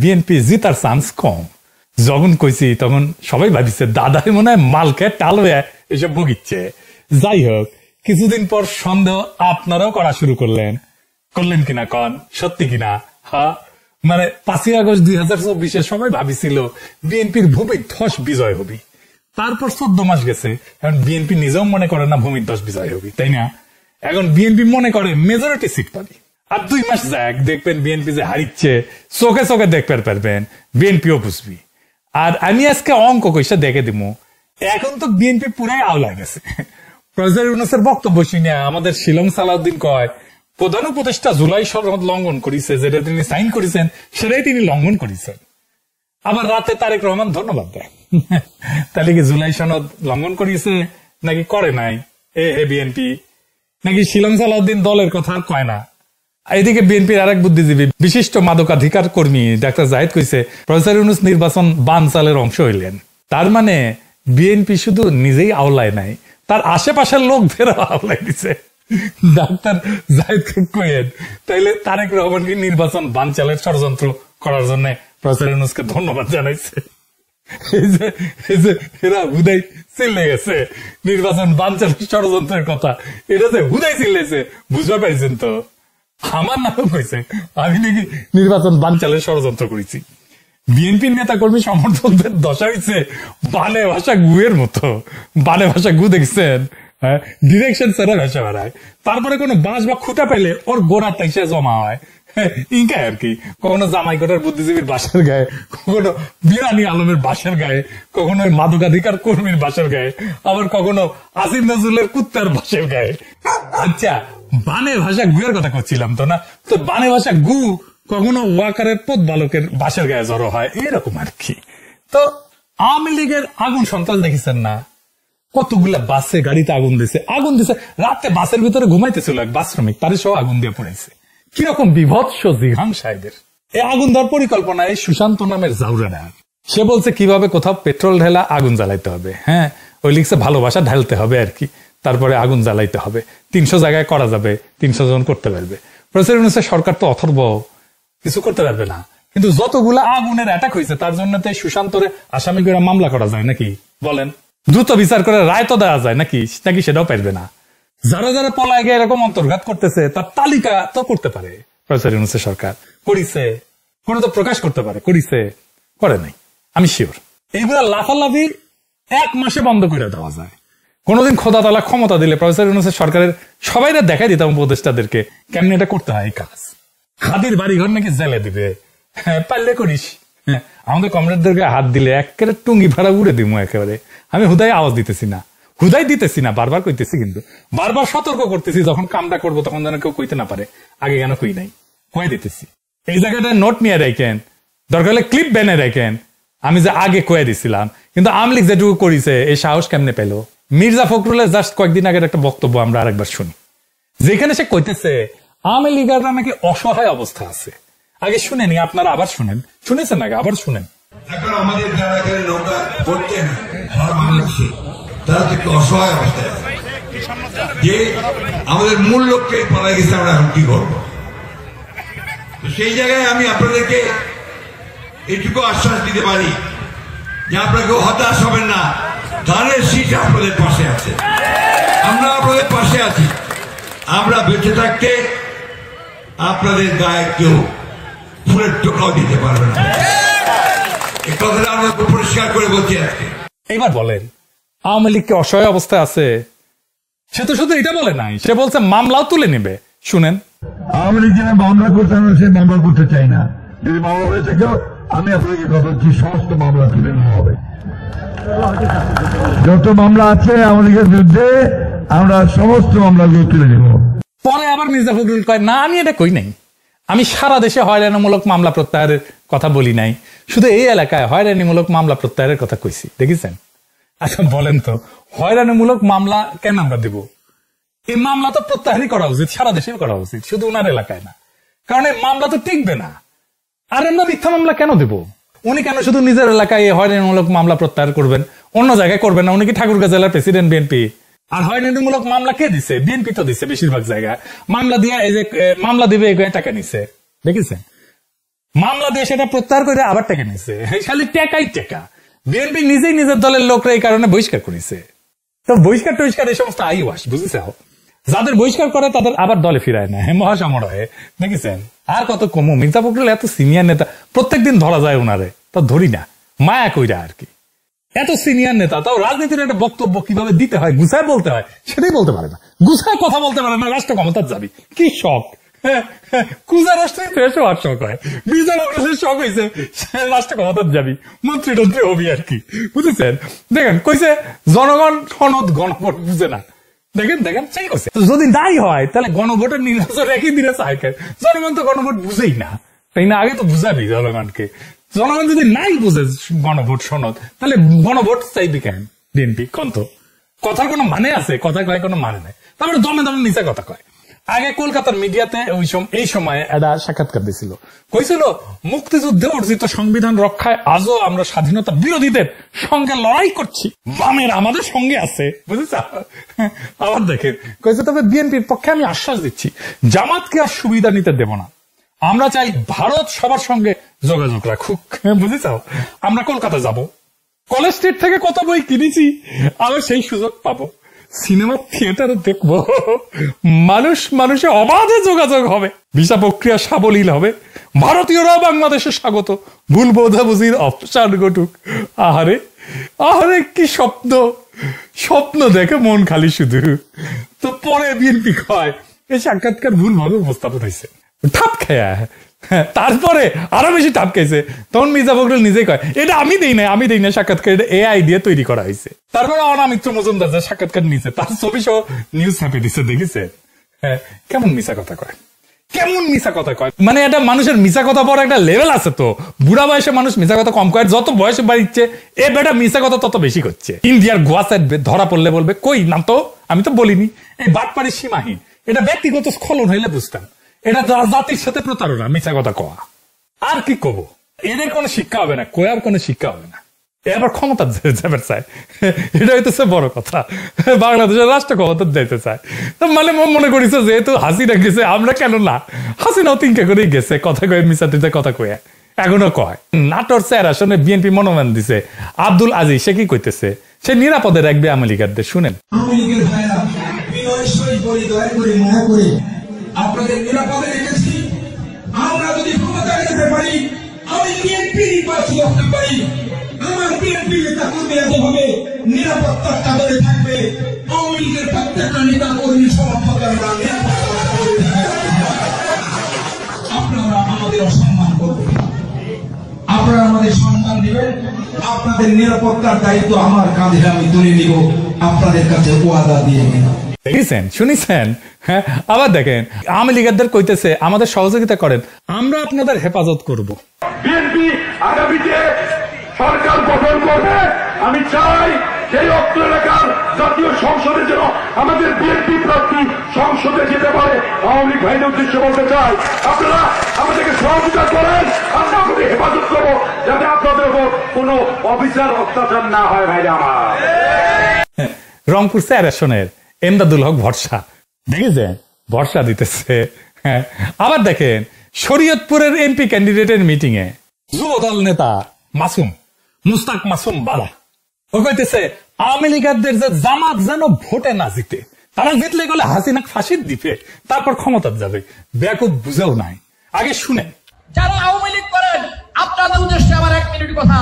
BNP জিতার chance কম। যখন কইছি তখন সবাই ভাবিছে দাদাই মনে হয় মালকে টাল হয়ে এসব ভুগিচ্ছে। যাই হোক, কিছুদিন পর সন্দেহ আপনারাও করা শুরু করলেন কিনা কন, সত্যি কিনা? হ্যাঁ, মানে 5ই আগস্ট 2024 সবাই ভাবিছিল বিএনপির ভূমিধ্বস বিজয় হবি। তারপর 14 মাস গেছে, এখন বিএনপি নিজেও মনে করে না ভূমিধ্বস বিজয় হবি, তাই না? এখন বিএনপি মনে করে মেজরিটি সিট পাবি। আর 2 মাস যাক, দেখবেন বিএনপি যে হারিচ্ছে চোখে চোখে দেখতে পারবেন, বিএনপিও বুঝবি। আর আমি আজকে অঙ্ক কইসা দেখে দিব, এখন তো বিএনপি পুরাই আওলা গেছে। প্রফেসর ইউনূসের বক্তব্য শুনে আমাদের শিলং সালাউদ্দিন কয় প্রধান উপদেষ্টা জুলাই সনদ লঙ্ঘন করেছে, যেটা তিনি সাইন করেছেন সেটাই তিনি লঙ্ঘন করেছেন। আবার রাতে তারেক রহমান ধন্যবাদ দেয়। তাহলে কি জুলাই সনদ লঙ্ঘন করিয়েছে নাকি করে নাই এ বিএনপি? নাকি শিলং সালাউদ্দিন দলের কথা কয় না? এদিকে বিএনপির আরেক বুদ্ধিজীবী বিশিষ্ট মাদকাধিকার কর্মী ডাক্তার জাহিদ কইছে প্রফেসর ইউনূস নির্বাচন বানচালের অংশ হইলেন। তার মানে বিএনপি শুধু নিজেই আওলায় নাই, তার আশেপাশের লোকদের আওলায় দিছে। ডাক্তার জাহিদ কইেন তাইলে তারেক রহমানকে নির্বাচন বানচালের ষড়যন্ত্র করার জন্য প্রফেসর ইউনূসকে ধন্যবাদ জানাইছে। এই যে এরা হুদাই চিল্লে গেছে নির্বাচন বানচালের ষড়যন্ত্রের কথা, এটা যে হুদাই চিল্লেছে বুঝতে পারছেন তো? আমার নাম কইছে আমি নাকি নির্বাচন বানচালের ষড়যন্ত্র করেছি। বিএনপির নেতা কর্মী সমর্থকদের দশা হয়েছে বানে ভাষা গুয়ের মতো। বানে ভাষা গু দেখছেন, ডিরেকশন ছাড়া ভাষা বাড়ায়, তারপরে কোনো বাঁশ বা খুঁটা পেলে ওর গোড়া তাইসে জমা হয়। ইনকাই আর কি, কখনো জামাইকোটার বুদ্ধিজীবীর বাসার গায়ে, কখনো বিরানি আলমের বাসার গায়ে, কখনো মাদকাধিকার কর্মীর বাসার গায়ে, আবার কখনো আসিফ নজরুলের কুত্তার বাসার গায়ে। আচ্ছা, বানে ভাষা গুয়ের কথা করছিলাম তো না? তো বানে ভাষা গু কখনো ওয়াকারের পথ বালকের বাসার গায়ে জড়ো হয়, এরকম আর কি। তো আওয়ামী লীগের আগুন সন্ত্রাস দেখেছেন না? কতগুলা বাসে গাড়িতে আগুন দিছে রাতে বাসের ভিতরে ঘুমাইতেছিল এক বাস শ্রমিক, তারই সহ আগুন দিয়ে পড়েছে। কিরকম বিভৎস জিঘাংসা এদের। এই আগুন দেওয়ার পরিকল্পনা এই সুশান্ত নামের জাউরারা। সে বলছে কিভাবে কোথাও পেট্রোল ঢেলা আগুন জ্বালাইতে হবে। হ্যাঁ, ওই লিখছে ভালোবাসা ঢালতে হবে আর কি, তারপরে আগুন জ্বালাইতে হবে। 300 জায়গায় করা যাবে, 300 জন করতে পারবে। প্রফেসর ইউনূসের সরকার তো অথর্ব, কিছু করতে পারবে না। কিন্তু যতগুলা আগুনের অ্যাটাক হয়েছে তার জন্য তো সুশান্তরে আসামি করে মামলা করা যায় নাকি বলেন? দ্রুত বিচার করে রায় তো দেওয়া যায় নাকি সেটাও পারবে না। যারা যারা পলায় গিয়ে এরকম অন্তর্ঘাত করতেছে তার তালিকা তো করতে পারে প্রফেসর ইউনূসের সরকার। করিছে, কোনো তো প্রকাশ করতে পারে, করিছে, করে নাই, আমি শিওর। এইগুলা লাফালাফি 1 মাসে বন্ধ করে দেওয়া যায়। কোনদিন খোদা তাআলা ক্ষমতা দিলে প্রফেসর ইউনূসের সরকারের সবাইরা দেখাই দিতাম উপদেষ্টাদেরকে কেমনি এটা করতে হয়। কাজ হাদির বাড়ি ঘর নাকি জেলে দিবে, হ্যাঁ পারলে করিস। হ্যাঁ, আমাদের কমরেডদেরকে হাত দিলে একেবারে টুঙ্গি ভাড়া উড়ে দিব একেবারে। আমি হুদাই আওয়াজ দিতেছি না, বারবার কইতেছি, কিন্তু বারবার সতর্ক করতেছি যখন কামটা করবো তখন যেন কেউ কইতে না পারে আগে কেন কই নাই, কয়ে দিতেছি। এই জায়গাটায় নোট নিয়ে রাখেন, দরকার হলে ক্লিপ বেনে রাখেন, আমি যে আগে কয়ে দিছিলাম। কিন্তু আওয়ামী লীগ যেটুকু করেছে এই সাহস কেমনে পেল? মির্জা ফখরুলের জাস্ট কয়েকদিন আগের একটা বক্তব্য আমরা আরেকবার শুনি, যেখানে সে কইতেছে আওয়ামী লীগাররা নাকি অসহায় অবস্থা আছে। আগে শুনেনি, আপনারা আবার শুনেন, শুনেছেন আগে, আবার শুনেন। এখন আমাদের যারা নৌকা পড়তেন তারা তো একটু অসহায় অবস্থায় আছে, যে আমাদের মূল লক্ষ্যে পালাই গেছে, আমরা এখন কি করবো? সেই জায়গায় আমি আপনাদেরকে এটুকু আশ্বাস দিতে পারি যে আপনাকে হতাশ হবেন না, ধানের শীষ আপনাদের পাশে আছে, আমরা আপনাদের পাশে আছি। আমরা বেঁচে থাকতে আপনাদের গায়ে কেউ ফুলের টোকাও দিতে পারবে না, এই কথাটা আমরা পরিষ্কার করে বলছি আজকে। এবার বলেন, আওয়ামী লীগকে অসহায় অবস্থায় আছে? সে তো শুধু এটা বলে নাই, সে বলছে মামলাও তুলে নেবে। শুনেন, আওয়ামী লীগ যেন মামলা করতে আমরা সে মামলা করতে চাই না। যদি মামলা হয়ে থাকে আমি আপনাকে কথা বলছি, সমস্ত মামলা তুলে নেওয়া হবে। যত মামলা আছে আমাদের বিরুদ্ধে আমরা সমস্ত মামলাগুলো তুলে নেব। পরে আবার মির্জা ফখরুল কয় না আমি এটা কই নাই, আমি সারা দেশে হয়রানিমূলক মামলা প্রত্যাহারের কথা বলি নাই, শুধু এই এলাকায় হয়রানিমূলক মামলা প্রত্যাহারের কথা কইছি। দেখেছেন? আচ্ছা বলেন তো, হয়রানিমূলক মামলা কেন আমরা দেব? এই মামলা তো প্রত্যাহারই করা উচিত, সারা দেশে করা উচিত, শুধু ওনার এলাকায় না। কারণ এই মামলা তো টিকবে না। আর আমরা মিথ্যা মামলা কেন দেব? উনি কেন শুধু নিজের এলাকায় হয়রানিমূলক মামলা প্রত্যাহার করবেন, অন্য জায়গায় করবেন না? উনি কি ঠাকুরগাঁ জেলার প্রেসিডেন্ট বিএনপি? আর হয়রানিমূলক মামলা কে দিছে? বিএনপি তো দিছে বেশিরভাগ জায়গায়। মামলা দিয়ে এই যে মামলা দিবে টাকা নিছে, দেখেছেন? মামলা দিয়ে সেটা প্রত্যাহার করে আবার টাকা নিছে, খালি টাকাই টাকা। বিএনপি নিজেই নিজের দলের লোকরা এই কারণে বহিষ্কার করেছে। তো বহিষ্কার টহিষ্কার এই সমস্ত আইওয়াস, বুঝেছ? যাদের বহিষ্কার করে তাদের আবার দলে ফিরায় না, মহাসমারোহে দেখেছেন। আর কত কমু, মির্জা ফখরুল এত সিনিয়র নেতা, প্রত্যেকদিন ধরা যায় ওনারে, তো ধরি না, মায়া কইরা আর কি। এত সিনিয়র নেতা, তাও রাজনীতির একটা বক্তব্য কিভাবে দিতে হয়, গুছায় বলতে হয়, সেটাই বলতে পারে না। গুছায় কথা বলতে পারে না, রাষ্ট্র ক্ষমতার যাবি, কি শখ। কুজা রাষ্ট্রে হওয়ার শখ হয়, মির্জা ফখরুলের শখ হয়েছে রাষ্ট্র ক্ষমতার যাবি, মন্ত্রী টন্ত্রী হবি আর কি, বুঝেছেন? দেখেন কইছে জনগণ সনদ গণভোট বুঝে না। দেখেন দেখেন সেই করছে। যদি নাই হয় তাহলে গণভোটের নির্বাচন একই দিনে চাই, জনগণ তো গণভোট বুঝেই না, তাই না? আগে তো বুঝাবি জনগণকে। জনগণ যদি নাই বুঝে গণভোট সনদ, তাহলে গণভোট চাইবি কেন বিএনপি? কোন তো কথার কোনো মানে আছে? কথা কয় কোনো মানে নাই, তারপরে দমে দমে নিচে কথা কয়। আগে কলকাতার মিডিয়াতে এই সময় একটা সাক্ষাৎকার দিয়েছিল, কইছিল মুক্তিযুদ্ধে অর্জিত সংবিধান রক্ষায় আজও আমরা স্বাধীনতা বিরোধীদের সঙ্গে লড়াই করছি, বামের আমাদের সঙ্গে আছে, বুঝেছ? আবার দেখেন কইছে তবে বিএনপির পক্ষে আমি আশ্বাস দিচ্ছি, জামাতকে আর সুবিধা নিতে দেব না। আমরা চাই ভারত সবার সঙ্গে যোগাযোগ রাখুক, বুঝেছ? আমরা কলকাতা যাব, কলেজ স্ট্রিট থেকে কত বই কিনেছি, আবার সেই সুযোগ পাবো, সিনেমা থিয়েটারে দেখবো, মানুষে অবাধে যোগাযোগ হবে, ভিসা প্রক্রিয়া সাবলীল হবে, ভারতীয়রা বাংলাদেশে স্বাগত, ভুল বোঝাবুঝির অপসারণ ঘটুক। আহারে আহারে কি স্বপ্ন দেখে মন খালি শুধু। তো পরে বিএনপি কয় এই সাক্ষাৎকার ভুলভাবে উপস্থাপন হয়েছে, ঠাপ খায়া। তারপরে আরো বেশি টাপ খাইছে, তখন মির্জা ফখরুল নিজেই কয় এটা আমি দেই না সাক্ষাৎকার, এটা এআই দিয়ে তৈরি করা হয়েছে। তারপরে অনামিত্র মজুমদার যে সাক্ষাৎকার নিছে তার ছবি সহ নিউজ হ্যাপে দিচ্ছে, দেখেছে? হ্যাঁ, কেমন মিছা কথা কয়, মানে এটা মানুষের মিছা কথা পর একটা লেভেল আছে। তো বুড়া বয়সে মানুষ মিছা কথা কম কয়, যত বয়সে বাড়িচ্ছে এ বেটা মিছা কথা তত বেশি করছে। ইন্ডিয়ার গোয়া সাইড ধরা পড়লে বলবে কই নাম তো, আমি তো বলিনি। এই বাটপাড়ি সীমাহীন, এটা ব্যক্তিগত স্খলন হইলে বুঝতাম, এটা জাতির সাথে প্রতারণা, মিছা কথা কওয়া। আর কি কব, এদের কোনো শিক্ষা হবে না, কোয়ার কোনো শিক্ষা হবে না, এবার ক্ষমতা যাবে চায়, এটা হইতেছে বড় কথা। বাংলাদেশের রাষ্ট্র ক্ষমতা যাইতে চায়, মানে মনে করিস যেহেতু হাসিনা গেছে আমরা কেন না, হাসিনাও তিনকা করেই গেছে, কথা কয়ে মিসাটিতে কথা কয়ে এখনো কয়। নাটোর 4 আসনে বিএনপি মনোনয়ন দিছে আব্দুল আজিজ, সে কি কইতেছে, সে নিরাপদে রাখবে আওয়ামী লীগারদের। শুনেন, আপনাদের নিরাপদে রেখেছি, আমরা যদি ক্ষমতা যেতে পারি, আমি বিএনপি নির্বাচন করতে পারি, আমার বিএনপি নেতা কর্মীরা যেভাবে নিরাপত্তার চাদরে থাকবে, আওয়ামী লীগের প্রত্যেকটা নেতা কর্মী সমর্থকরা আপনারা আমাদের অসম্মান করবেন, আপনারা আমাদের সম্মান দিবেন, আপনাদের নিরাপত্তার দায়িত্ব আমার কাঁধে আমি তুলে নিব, আপনাদের কাছে ওয়াদা দিয়ে নিব। দেখেছেন, শুনেছেন? হ্যাঁ, আবার দেখেন আওয়ামী লীগারদের কইতেছে আমাদের সহযোগিতা করেন, আমরা আপনাদের হেফাজত করব। বিএনপি আগামীতে সরকার গঠন করবে, আমি চাই সেই অত্র এলাকার জাতীয় সংসদের জন্য আমাদের বিএনপি প্রার্থী সংসদে যেতে পারে। আওয়ামী লীগ ভাইদের উদ্দেশ্যে বলতে চাই, আপনারা আমাদেরকে সহযোগিতা করেন, আমরা আপনাদের হেফাজত করবো, যাতে আপনাদের উপর কোনো অফিসার অত্যাচার না হয়। ভাইরা আমার, রংপুর 4 আসনের এমদাদুল হক ভরসা, দেখেছেন ভরসা দিতেছে। হ্যাঁ, আবার দেখেন শরীয়তপুরের এমপি ক্যান্ডিডেটের মিটিং এ যুবদল নেতা মুস্তাক মাসুম বালা ও কইতেছে আওয়ামী লীগারদের যে জামাত যেন ভোটে না জিতে, তারা জিতলে গেলে হাসিনা ফাঁসি দিবে, তারপর ক্ষমতা যাবে। ব্যাকুব বুঝেও নাই। আগে শুনেন, যারা আওয়ামী লীগ করেন আপনাদের উদ্দেশ্যে আমার 1 মিনিট কথা।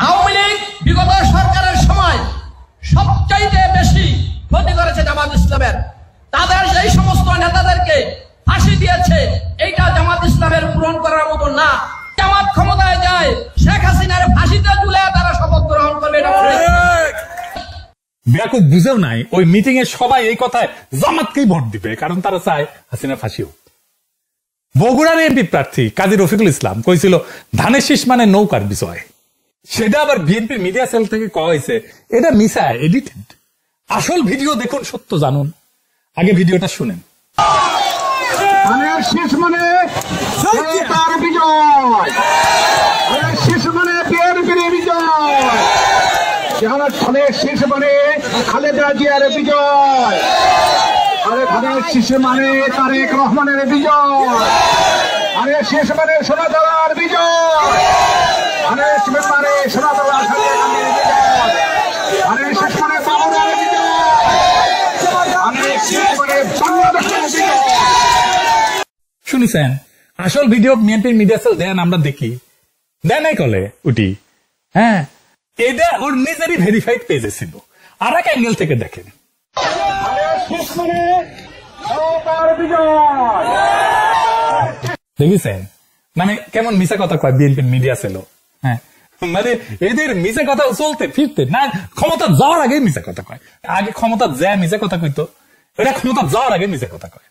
আওয়ামী লীগ বিগত সরকারের সময় সবচাইতে বেশি ক্ষতি করেছে জামাত ইসলামের, তাদের এই সমস্ত নেতাদেরকে ফাঁসি দিয়েছে, এইটা জামাত ইসলামের পূরণ করার মতো না। জামাত ক্ষমতায় যায়, শেখ হাসিনার ফাঁসিতে ঝুলে তারা শপথ গ্রহণ করবে। ব্যাকুব বুঝেও নাই। ওই মিটিং এ সবাই এই কথায় জামাতকেই ভোট দিবে, কারণ তারা চায় হাসিনা ফাঁসি হোক। বগুড়ার এমপি প্রার্থী কাজী রফিকুল ইসলাম কইছিল ধানের শীষ মানে নৌকার বিষয়, সেটা আবার বিএনপির মিডিয়া সেল থেকে কওয়া হয়েছে এটা মিছা, এডিটেড। আসল ভিডিও দেখুন, সত্য জানুন। আগে ভিডিওটা শুনেন। ধানের শীষ মানে তার বিজয়, শীষ মানে বিএনপির বিজয়, ধানের শীষ মানে খালেদা জিয়ার বিজয়, ধানের শীষ মানে তারেক রহমানের বিজয়। আরে শেষ মানে সোনাতলার বিজয়, আরে শেষ মানে সোনাতলার বিজয়, আরে শেষ মানে বাবুরার বিজয়, আরে শেষ মানে বাংলাদেশের বিজয়। শুনেছেন আসল ভিডিও বিএনপির মিডিয়া সেল দেন, আমরা দেখি দেন নাই কলে উঠি। হ্যাঁ, এটা ওর নিজেরই ভেরিফাইড পেজে ছিল। আর এক অ্যাঙ্গেল থেকে দেখেন, দেখেছেন মানে কেমন মিশা কথা কয় বিএনপির মিডিয়া ছিল। হ্যাঁ, মানে এদের মিশা কথা চলতে ফিরতে না, ক্ষমতা যাওয়ার আগে মিশা কথা কয়। আগে ক্ষমতা যায় মিশা কথা কইতো, এটা ক্ষমতা যাওয়ার আগে মিশা কথা কয়।